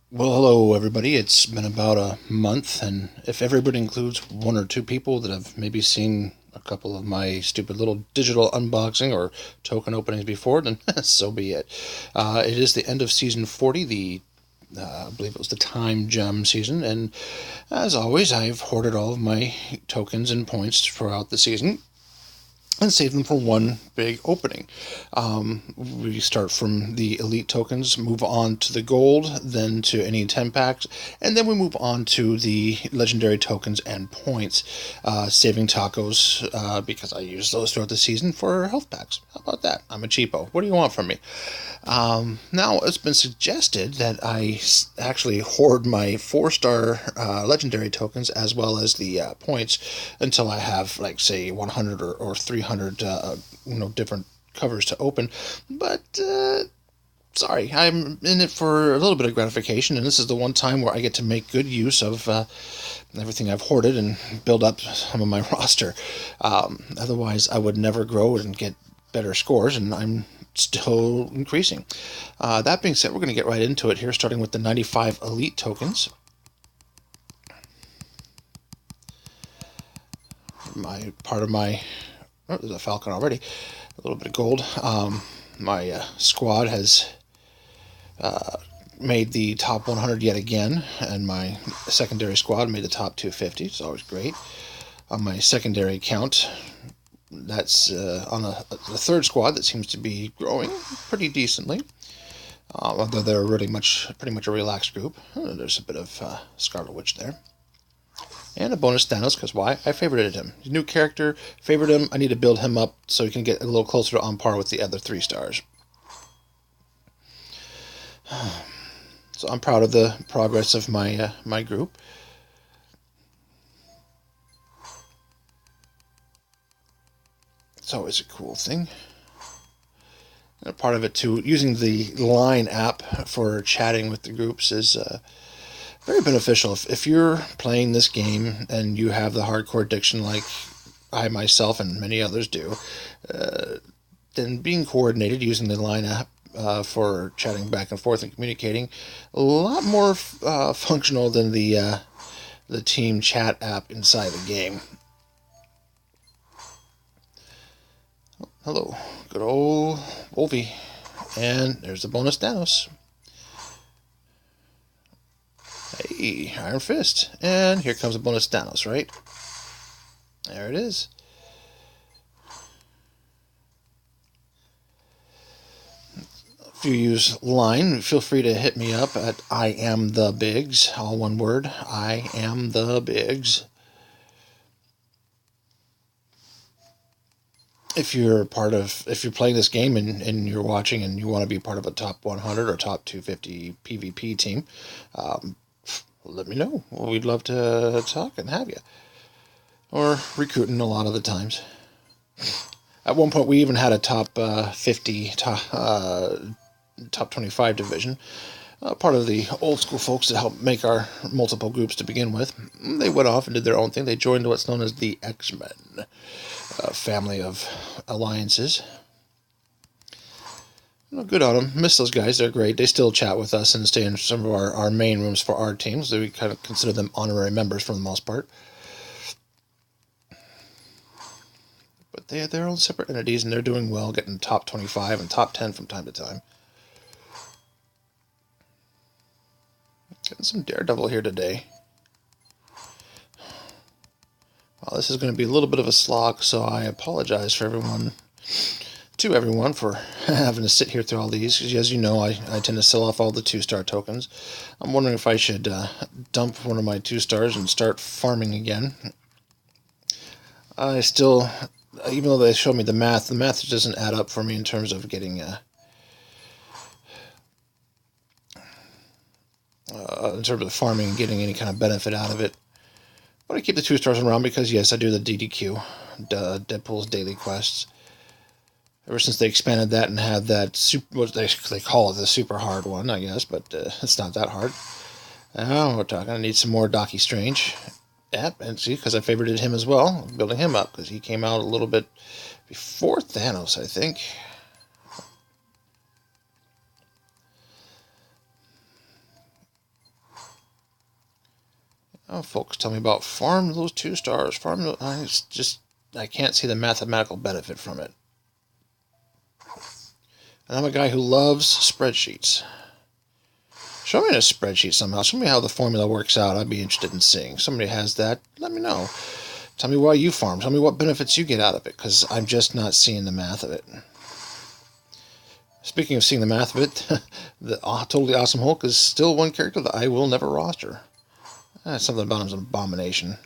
Well, hello everybody. It's been about a month, and if everybody includes one or two people that have maybe seen a couple of my stupid little digital unboxing or token openings before, then so be it. It is the end of season 40, I believe it was the Time Gem season, and as always, I've hoarded all of my tokens and points throughout the season and save them for one big opening. We start from the elite tokens, move on to the gold, then to any 10 packs, and then we move on to the legendary tokens and points, saving tacos because I use those throughout the season for health packs. How about that? I'm a cheapo. What do you want from me? Now, it's been suggested that I actually hoard my 4-star legendary tokens as well as the points until I have, like, say, 100 or 300 different covers to open. But sorry, I'm in it for a little bit of gratification, and this is the one time where I get to make good use of everything I've hoarded and build up some of my roster. Otherwise, I would never grow and get better scores, and I'm still increasing. That being said, we're going to get right into it here, starting with the 95 elite tokens. My part of my there's a falcon already. A little bit of gold. My squad has made the top 100 yet again, and my secondary squad made the top 250. It's always great. On my secondary account, that's on the third squad that seems to be growing pretty decently. Although they're pretty much a relaxed group. There's a bit of Scarlet Witch there. And a bonus Thanos, because why? I favorited him. He's a new character, favored him. I need to build him up so he can get a little closer to on par with the other 3 stars. So I'm proud of the progress of my group. It's always a cool thing. And a part of it too, using the Line app for chatting with the groups is very beneficial. If you're playing this game and you have the hardcore addiction like I myself and many others do, then being coordinated using the Line app for chatting back and forth and communicating, a lot more functional than the team chat app inside the game. Oh, hello, good old Wolvie. And there's the bonus Thanos. Hey, Iron Fist. And here comes a bonus Thanos, right? There it is. If you use Line, feel free to hit me up at IamTheBiggs, all one word, IamTheBiggs. If you're playing this game and you're watching and you want to be part of a top 100 or top 250 PvP team, let me know. We'd love to talk and have you. Or recruiting a lot of the times. At one point, we even had a top 50, top 25 division. Part of the old school folks that helped make our multiple groups to begin with. They went off and did their own thing. They joined what's known as the X-Men, family of alliances. Good on them. Miss those guys. They're great. They still chat with us and stay in some of our main rooms for our teams. So we kind of consider them honorary members for the most part. But they have their own separate entities, and they're doing well, getting top 25 and top 10 from time to time. Getting some Daredevil here today. Well, this is going to be a little bit of a slog, so I apologize to everyone for having to sit here through all these. Because as you know, I tend to sell off all the 2-star tokens. I'm wondering if I should dump one of my 2 stars and start farming again. I still, even though they showed me the math doesn't add up for me in terms of getting in terms of farming and getting any kind of benefit out of it. But I keep the 2 stars around because, yes, I do the DDQ, Deadpool's Daily Quests. Ever since they expanded that and had that super, what they call it, the super hard one, I guess, but it's not that hard. Now we're talking. I need some more Doctor Strange. Yep, and see, because I favorited him as well, building him up, because he came out a little bit before Thanos, I think. Oh, folks tell me about farm those 2 stars. Farm those. I can't see the mathematical benefit from it. And I'm a guy who loves spreadsheets. Show me in a spreadsheet somehow. Show me how the formula works out. I'd be interested in seeing. Somebody has that. Let me know. Tell me why you farm. Tell me what benefits you get out of it, because I'm just not seeing the math of it. Speaking of seeing the math of it, the Totally Awesome Hulk is still one character that I will never roster. Something about him's an abomination.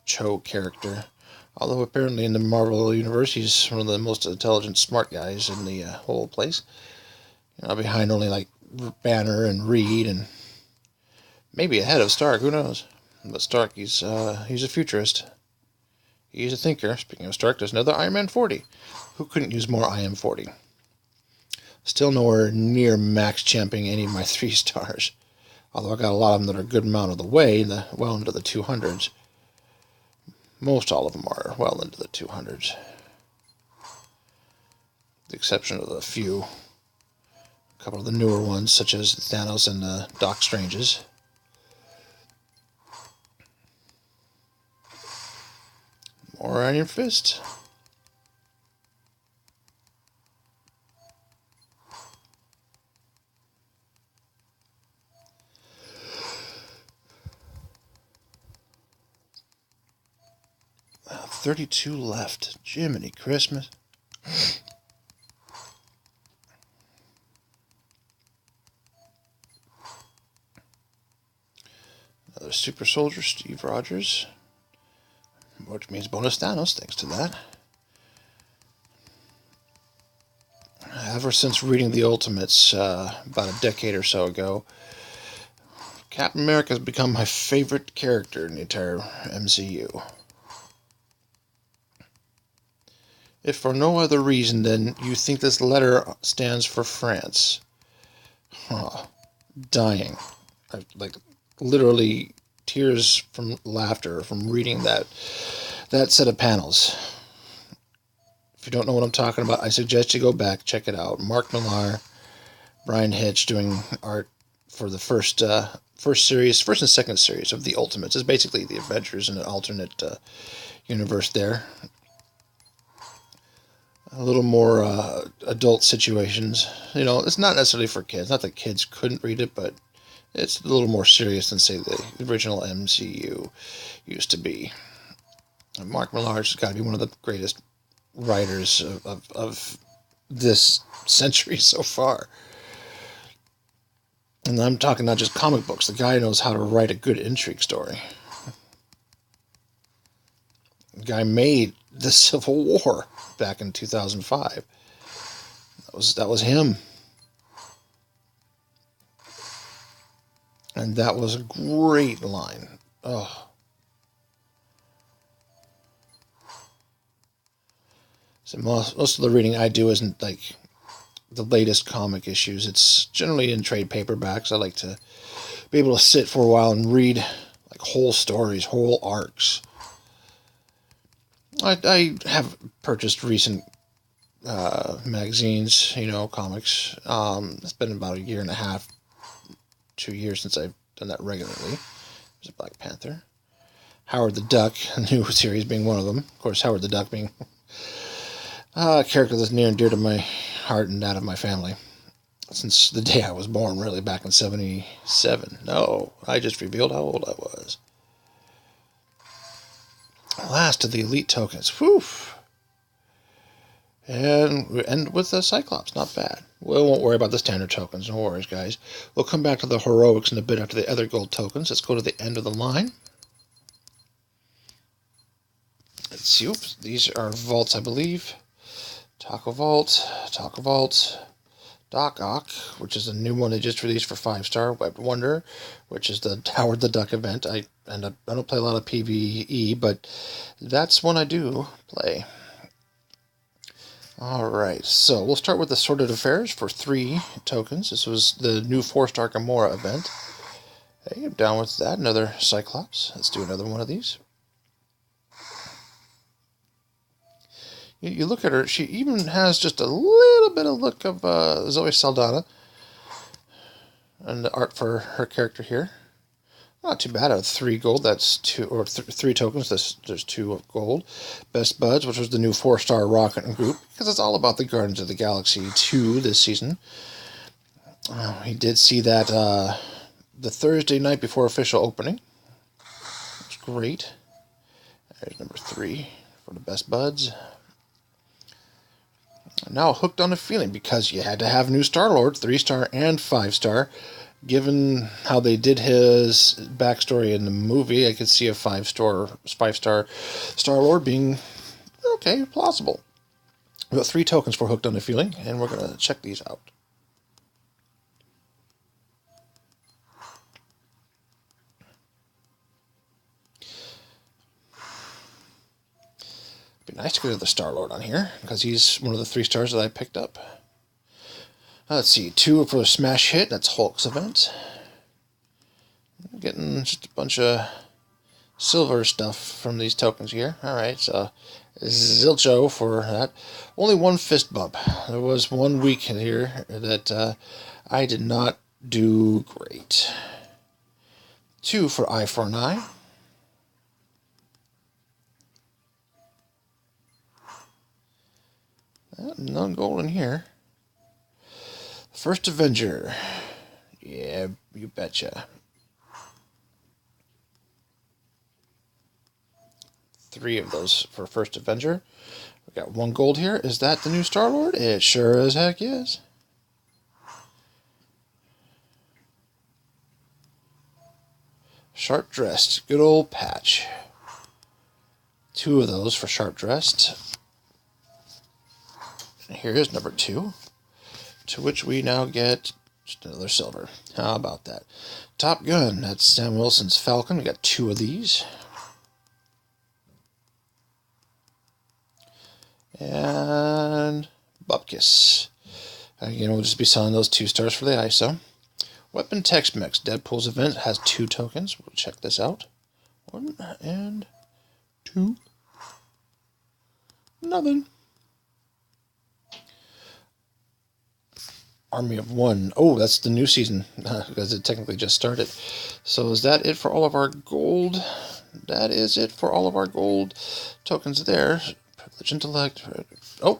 Cho character. Although apparently in the Marvel universe, he's one of the most intelligent, smart guys in the whole place. Behind only like Banner and Reed, and maybe ahead of Stark. Who knows? But Stark, he's a futurist. He's a thinker. Speaking of Stark, there's another Iron Man 40. Who couldn't use more IM40? Still nowhere near max championing any of my 3 stars. Although I got a lot of them that are a good amount of the way, well into the 200s. Most all of them are well into the 200s. With the exception of a few. A couple of the newer ones, such as Thanos and Doc Strange's. More Iron Fist. Wow, 32 left. Jiminy Christmas. Another Super Soldier, Steve Rogers. Which means bonus Thanos, thanks to that. Ever since reading the Ultimates about a decade or so ago, Captain America has become my favorite character in the entire MCU. If for no other reason than you think this letter stands for France. Dying. Like, literally tears from laughter from reading that set of panels. If you don't know what I'm talking about, I suggest you go back, check it out. Mark Millar, Brian Hitch doing art for the first and second series of the Ultimates. It's basically the Avengers in an alternate universe there. A little more adult situations. It's not necessarily for kids. Not that kids couldn't read it, but it's a little more serious than, say, the original MCU used to be. And Mark Millar's got to be one of the greatest writers of this century so far. And I'm talking not just comic books. The guy knows how to write a good intrigue story. The guy made the Civil War back in 2005. That was him. And that was a great line. Oh. So most of the reading I do isn't like the latest comic issues. It's generally in trade paperbacks. I like to be able to sit for a while and read like whole stories, whole arcs. I have purchased recent magazines, comics. It's been about 1.5 years, 2 years since I've done that regularly. There's a Black Panther. Howard the Duck, a new series being one of them. Of course, Howard the Duck being a character that's near and dear to my heart and that of my family. Since the day I was born, really, back in 1977. No, I just revealed how old I was. Last of the elite tokens. Whew. And we end with the Cyclops. Not bad. We won't worry about the standard tokens. No worries, guys. We'll come back to the heroics in a bit after the other gold tokens. Let's go to the end of the line. Let's see. Oops. These are vaults, I believe. Taco Vault. Doc Ock, which is a new one they just released for 5-star. Webbed Wonder, which is the Howard the Duck event. I don't play a lot of PvE, but that's one I do play. Alright, so we'll start with the Sordid Affairs for 3 tokens. This was the new 4-star Gamora event. Hey, I'm down with that. Another Cyclops. Let's do another one of these. You look at her, she even has just a little bit of look of Zoe Saldana and the art for her character here. Not too bad. Out of 3 gold, that's 2, or 3 tokens. There's 2 of gold. Best Buds, which was the new 4-star rocket group, because it's all about the Guardians of the Galaxy 2 this season. We did see that the Thursday night before official opening. It's great. There's number 3 for the Best Buds. Now hooked on a feeling, because you had to have new Star-Lord, 3-star and 5-star. Given how they did his backstory in the movie, I could see a 5-star Star-Lord being okay, plausible. We've got 3 tokens for Hooked on a Feeling, and we're going to check these out. Be nice to get the Star-Lord on here, because he's one of the 3 stars that I picked up. Let's see, 2 for a smash hit, that's Hulk's event. I'm getting just a bunch of silver stuff from these tokens here. Alright, so zilcho for that. Only 1 fist bump. There was 1 week here that I did not do great. 2 for eye for an eye. None gold in here. First Avenger. Yeah, you betcha. 3 of those for First Avenger. We got 1 gold here. Is that the new Star-Lord? It sure as heck is. Sharp Dressed. Good old Patch. 2 of those for Sharp Dressed. And here is number 2. To which we now get just another silver. How about that? Top Gun. That's Sam Wilson's Falcon. We got 2 of these. And Bupkis. Again, we'll just be selling those 2 stars for the ISO. Weapon Text Mix. Deadpool's event has 2 tokens. We'll check this out. 1 and 2. Nothing. Army of 1. Oh, that's the new season, because it technically just started. So is that it for all of our gold? That is it for all of our gold tokens there. Privilege Intellect. Oh,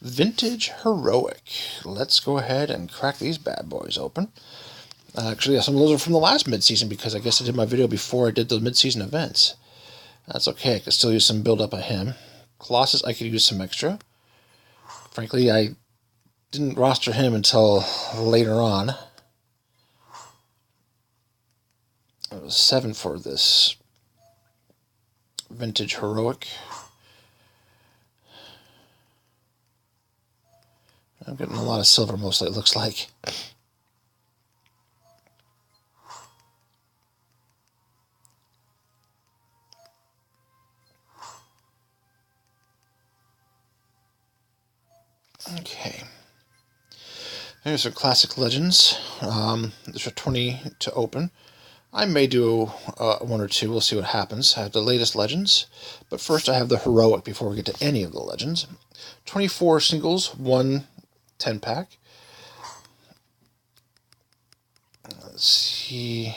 Vintage Heroic. Let's go ahead and crack these bad boys open. Actually, yeah, some of those are from the last mid-season, because I guess I did my video before I did the mid-season events. That's okay. I could still use some build-up of him. Colossus, I could use some extra. Frankly, I didn't roster him until later on. It was 7 for this Vintage Heroic. I'm getting a lot of silver mostly, it looks like. Okay. Here's some classic legends. There's a 20 to open. I may do 1 or 2. We'll see what happens. I have the latest legends. But first I have the heroic before we get to any of the legends. 24 singles, 1 10-pack. Let's see.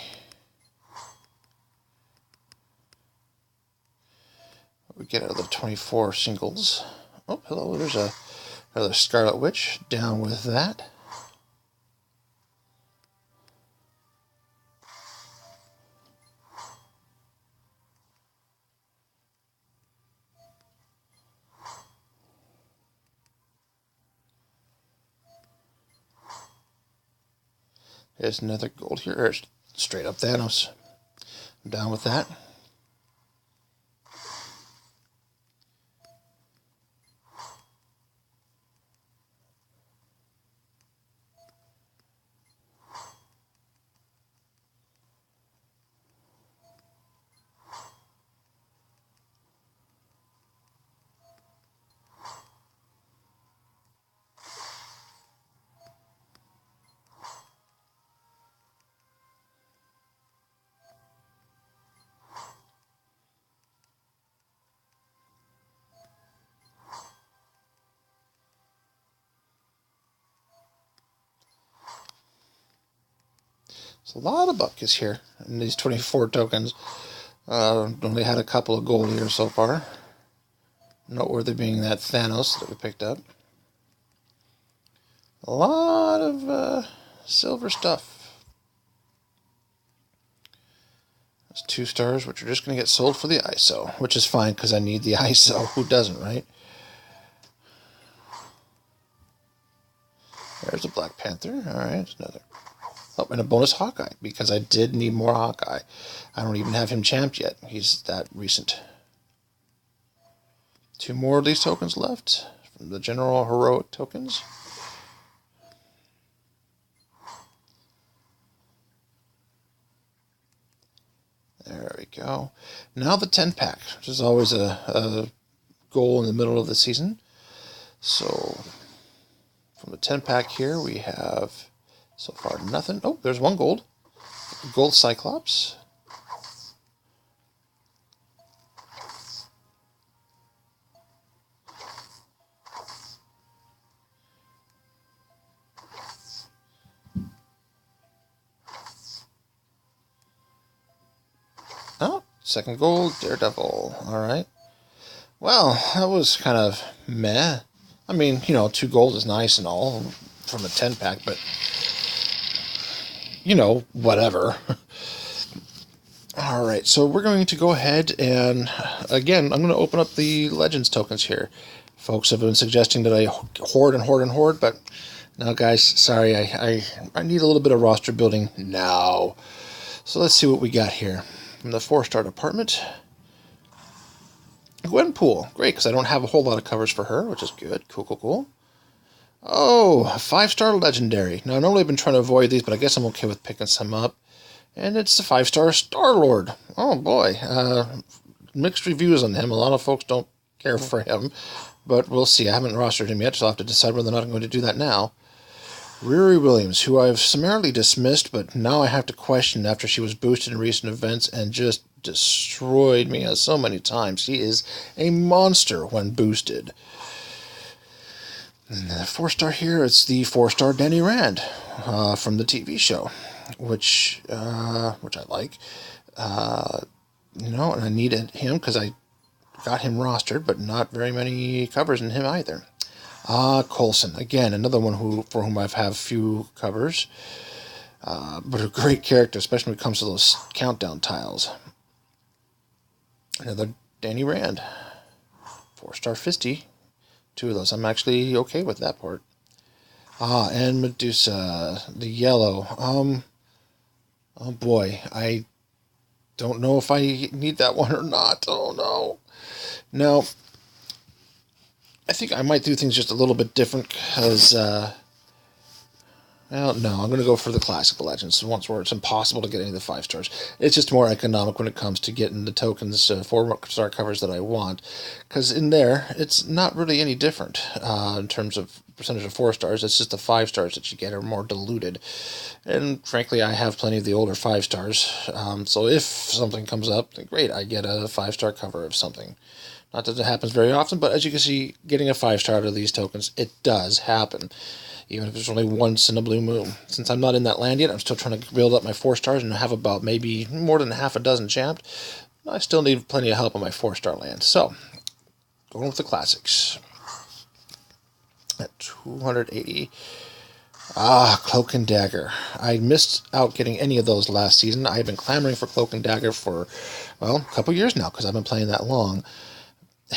What we get out of the 24 singles. Oh, hello. There's another Scarlet Witch. Down with that. There's another gold here. Or straight up Thanos. I'm down with that. It's a lot of buckets here in these 24 tokens. Only had a couple of gold here so far. Noteworthy being that Thanos that we picked up. A lot of silver stuff. That's 2 stars, which are just going to get sold for the ISO, which is fine because I need the ISO. Who doesn't, right? There's a Black Panther. Alright, another. Oh, and a bonus Hawkeye, because I did need more Hawkeye. I don't even have him champed yet. He's that recent. 2 more of these tokens left from the general heroic tokens. There we go. Now the 10-pack, which is always a goal in the middle of the season. So from the 10-pack here, we have so far nothing. Oh, there's 1 gold. Gold Cyclops. Oh, 2nd gold, Daredevil. Alright. Well, that was kind of meh. I mean, you know, 2 gold is nice and all from a 10-pack, but, you know, whatever. Alright, so we're going to go ahead and, again, I'm going to open up the Legends tokens here. Folks have been suggesting that I hoard and hoard and hoard, but no, guys, sorry, I need a little bit of roster building now. So let's see what we got here. From the 4-star department, Gwenpool. Great, because I don't have a whole lot of covers for her, which is good. Cool, cool, cool. Oh, 5-star legendary. Now, I normally have been trying to avoid these, but I guess I'm okay with picking some up. And it's the 5-star Star-Lord. Oh, boy. Mixed reviews on him. A lot of folks don't care for him, but we'll see. I haven't rostered him yet, so I'll have to decide whether or not I'm going to do that now. Riri Williams, who I've summarily dismissed, but now I have to question after she was boosted in recent events and just destroyed me so many times. She is a monster when boosted. And the 4-star here, it's the 4-star Danny Rand from the TV show, which I like. You know, and I needed him because I got him rostered, but not very many covers in him either. Coulson, again, another one for whom I've have few covers, but a great character, especially when it comes to those countdown tiles. Another Danny Rand, 4-star Fisty, 2 of those. I'm actually okay with that part. And Medusa, the yellow. Oh boy, I don't know if I need that one or not. Oh no. Now, I think I might do things just a little bit different because, well, no, I'm going to go for the classic Legends, the ones where it's impossible to get any of the 5 stars. It's just more economic when it comes to getting the tokens, 4-star covers that I want, because in there, it's not really any different in terms of percentage of 4 stars. It's just the 5 stars that you get are more diluted. And frankly, I have plenty of the older 5 stars, so if something comes up, then great, I get a 5-star cover of something. Not that it happens very often, but as you can see, getting a 5-star out of these tokens, it does happen. Even if it's only once in a blue moon. Since I'm not in that land yet, I'm still trying to build up my 4 stars and have about maybe more than half a dozen champed. I still need plenty of help on my 4-star land. So, going with the classics. At 280. Cloak and Dagger. I missed out getting any of those last season. I've been clamoring for Cloak and Dagger for, well, a couple years now because I've been playing that long.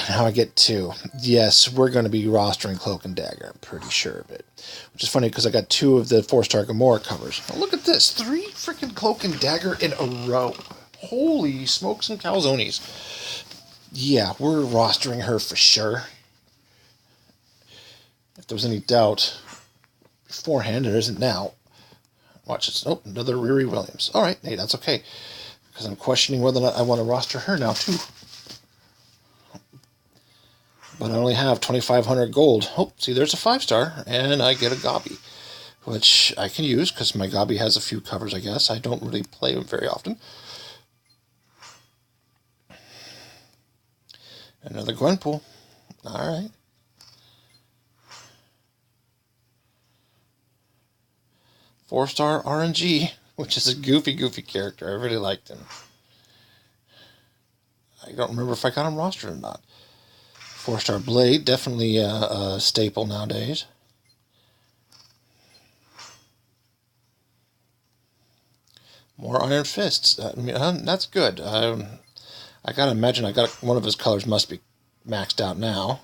Now I get 2. Yes, we're going to be rostering Cloak and Dagger. I'm pretty sure of it. Which is funny because I got 2 of the 4-star Gamora covers. Now look at this. 3 freaking Cloak and Dagger in a row. Holy smokes and calzones. Yeah, we're rostering her for sure. If there was any doubt beforehand, there isn't now. Watch this. Oh, another Riri Williams. Alright, hey, that's okay. Because I'm questioning whether or not I want to roster her now, too. But I only have 2,500 gold. Oh, see, there's a 5-star, and I get a Gobby, which I can use because my Gobby has a few covers, I guess. I don't really play them very often. Another Gwenpool. All right. Four-star RNG. which is a goofy character. I really liked him. I don't remember if I got him rostered or not. 4-star Blade, definitely a staple nowadays. More Iron Fists. I mean, that's good. I gotta imagine one of his colors must be maxed out now.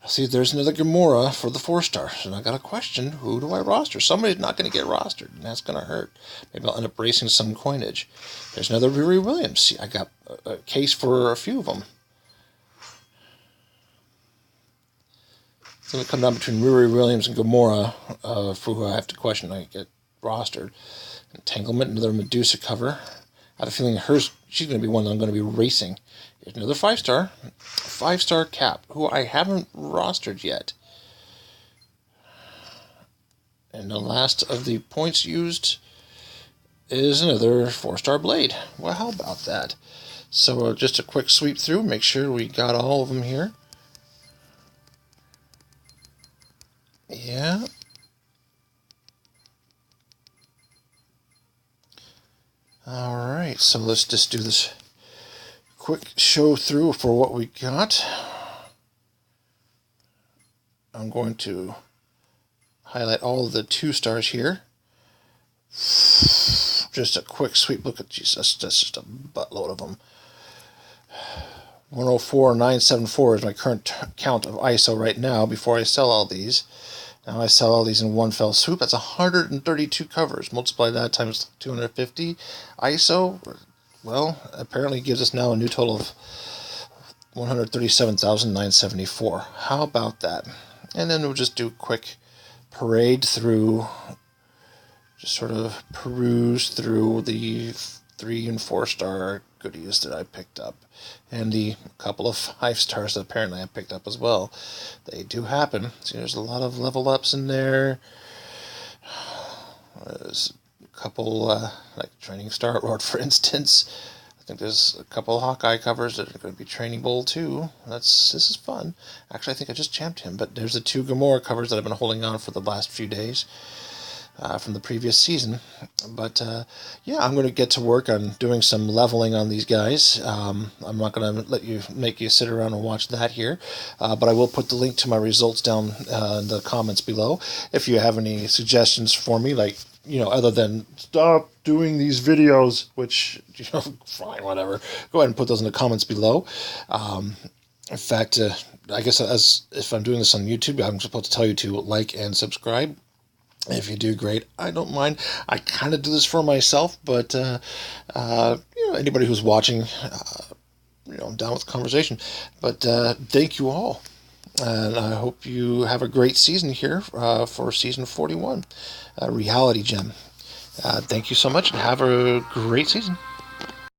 See, there's another Gamora for the 4-star. And I got a question, who do I roster? Somebody's not going to get rostered, and that's going to hurt. Maybe I'll end up racing some coinage. There's another Riri Williams. See, I got a case for a few of them. It's going to come down between Riri Williams and Gamora for who I have to question. I get rostered. Entanglement, another Medusa cover. I have a feeling she's going to be one that I'm going to be racing. Here's another 5-star. 5-star Cap, who I haven't rostered yet. And the last of the points used is another 4-star Blade. Well, how about that? So just a quick sweep through, make sure we got all of them here. Yeah. Alright, so let's just do this quick show through for what we got. I'm going to highlight all of the 2-stars here. Just a quick sweep look at Jesus. That's just a buttload of them. 104,974 is my current count of ISO right now before I sell all these. Now I sell all these in one fell swoop. That's 132 covers. Multiply that times 250 ISO. Well, apparently gives us now a new total of 137,974. How about that? And then we'll just do a quick parade through, just sort of peruse through the 3- and 4-star goodies that I picked up. And the couple of 5-stars that apparently I picked up as well. They do happen. See, there's a lot of level ups in there. There's a couple, like Training Star Lord, for instance. I think there's a couple of Hawkeye covers that are going to be Training Bull too. This is fun. Actually, I think I just champed him, but there's the 2 Gamora covers that I've been holding on for the last few days. From the previous season. But yeah, I'm going to get to work on doing some leveling on these guys. I'm not going to make you sit around and watch that here, but I will put the link to my results down in the comments below. If you have any suggestions for me, like, other than stop doing these videos, which, fine, whatever, go ahead and put those in the comments below. In fact, I guess if I'm doing this on YouTube, I'm supposed to tell you to like and subscribe. If you do, great. I don't mind. I kind of do this for myself, but anybody who's watching, I'm down with the conversation. But thank you all, and I hope you have a great season here for season 41, Reality Gem. Thank you so much, and have a great season.